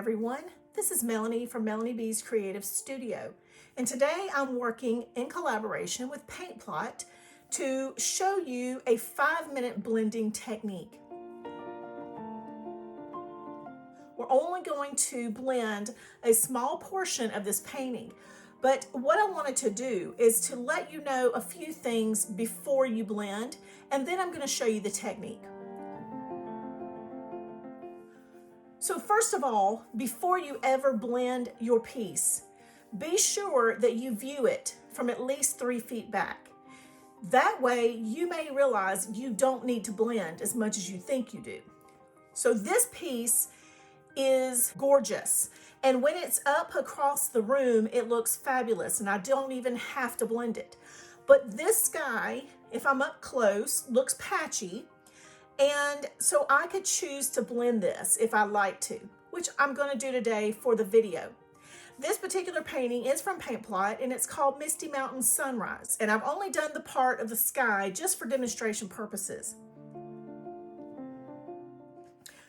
everyone. This is Melanie from Melanie B's Creative Studio. And today I'm working in collaboration with PaintPlot to show you a 5-minute blending technique. We're only going to blend a small portion of this painting, but what I wanted to do is to let you know a few things before you blend, and then I'm going to show you the technique. So first of all, before you ever blend your piece, be sure that you view it from at least 3 feet back. That way you may realize you don't need to blend as much as you think you do. So this piece is gorgeous, and when it's up across the room it looks fabulous and I don't even have to blend it. But this sky, if I'm up close, looks patchy, and so I could choose to blend this if I like to, which I'm going to do today for the video. This particular painting is from PaintPlot and it's called Misty Mountain Sunrise, and I've only done the part of the sky just for demonstration purposes.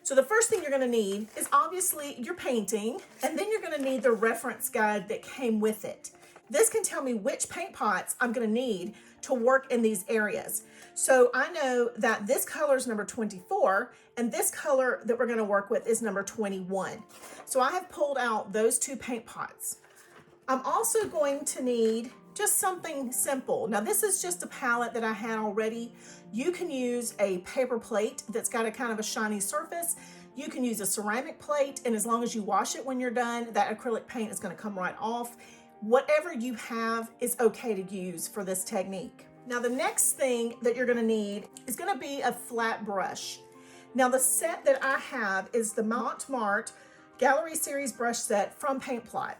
So the first thing you're going to need is obviously your painting, and then you're going to need the reference guide that came with it. This can tell me which paint pots I'm going to need to work in these areas. So I know that this color is number 24 and this color that we're going to work with is number 21. So I have pulled out those 2 paint pots. I'm also going to need just something simple. Now this is just a palette that I had already. You can use a paper plate that's got a kind of a shiny surface. You can use a ceramic plate, and as long as you wash it when you're done, that acrylic paint is going to come right off. Whatever you have is okay to use for this technique. Now the next thing that you're going to need is going to be a flat brush. Now the set that I have is the Montmartre Gallery Series brush set from PaintPlot.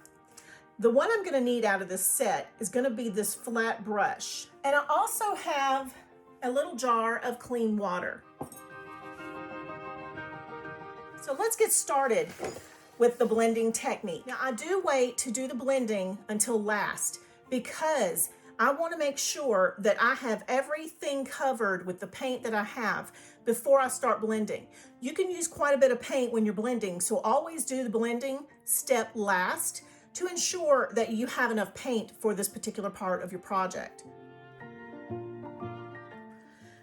The one I'm going to need out of this set is going to be this flat brush. And I also have a little jar of clean water. So let's get started with the blending technique. Now I do wait to do the blending until last because I want to make sure that I have everything covered with the paint that I have before I start blending. You can use quite a bit of paint when you're blending, so always do the blending step last to ensure that you have enough paint for this particular part of your project.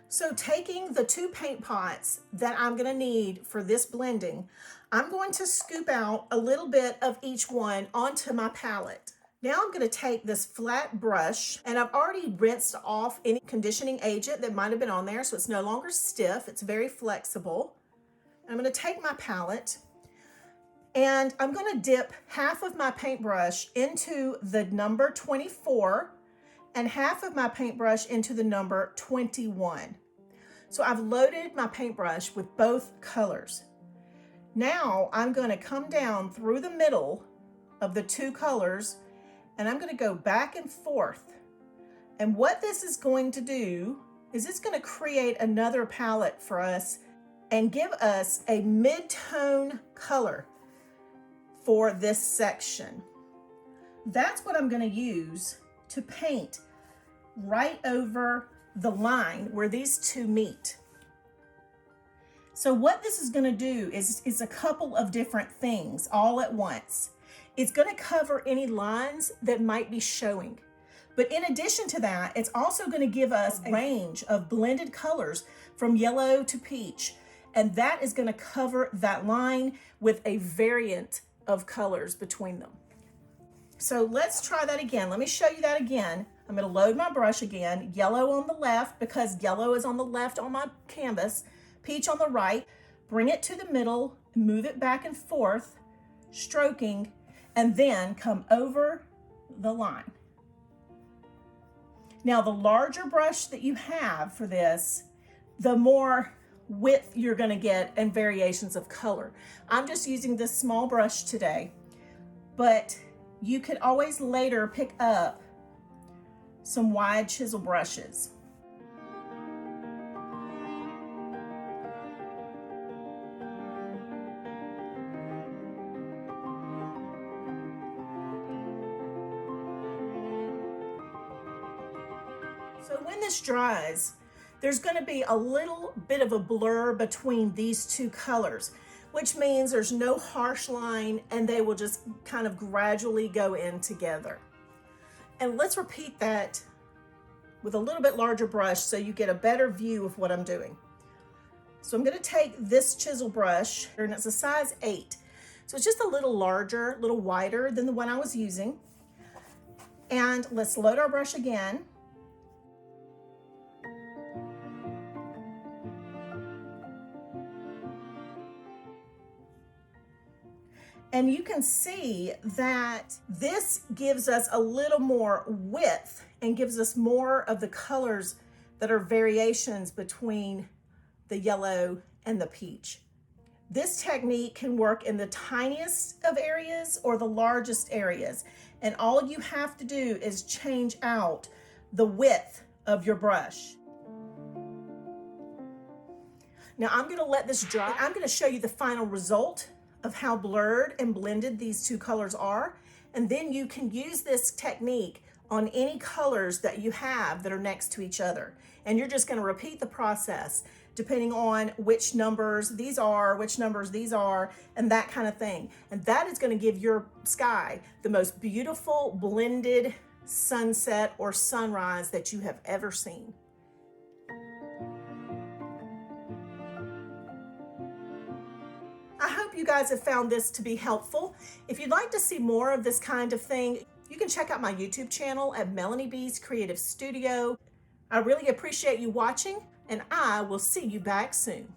So taking the 2 paint pots that I'm going to need for this blending, I'm going to scoop out a little bit of each one onto my palette. Now I'm going to take this flat brush, and I've already rinsed off any conditioning agent that might have been on there, so it's no longer stiff. It's very flexible. I'm going to take my palette, and I'm going to dip half of my paintbrush into the number 24 and half of my paintbrush into the number 21. So I've loaded my paintbrush with both colors. Now I'm going to come down through the middle of the 2 colors, and I'm going to go back and forth. And what this is going to do is it's going to create another palette for us and give us a mid-tone color for this section. That's what I'm going to use to paint right over the line where these 2 meet. So what this is going to do is a couple of different things all at once. It's going to cover any lines that might be showing. But in addition to that, it's also going to give us a range of blended colors from yellow to peach. And that is going to cover that line with a variant of colors between them. So let's try that again. Let me show you that again. I'm going to load my brush again. Yellow on the left because yellow is on the left on my canvas. Peach on the right. Bring it to the middle, move it back and forth, stroking, and then come over the line. Now the larger brush that you have for this, the more width you're going to get and variations of color. I'm just using this small brush today, but you could always later pick up some wide chisel brushes. So when this dries, there's going to be a little bit of a blur between these 2 colors. which means there's no harsh line and they will just kind of gradually go in together. And let's repeat that with a little bit larger brush so you get a better view of what I'm doing. So I'm going to take this chisel brush, and it's a size 8. So it's just a little larger, a little wider than the one I was using. And let's load our brush again. And you can see that this gives us a little more width and gives us more of the colors that are variations between the yellow and the peach. This technique can work in the tiniest of areas or the largest areas. And all you have to do is change out the width of your brush. Now I'm going to let this dry. I'm going to show you the final result of how blurred and blended these two colors are. And then you can use this technique on any colors that you have that are next to each other. And you're just going to repeat the process depending on which numbers these are, which numbers these are, and that kind of thing. And that is going to give your sky the most beautiful blended sunset or sunrise that you have ever seen. I hope you guys have found this to be helpful. If you'd like to see more of this kind of thing, you can check out my YouTube channel at Melanie B's Creative Studio. I really appreciate you watching, and I will see you back soon.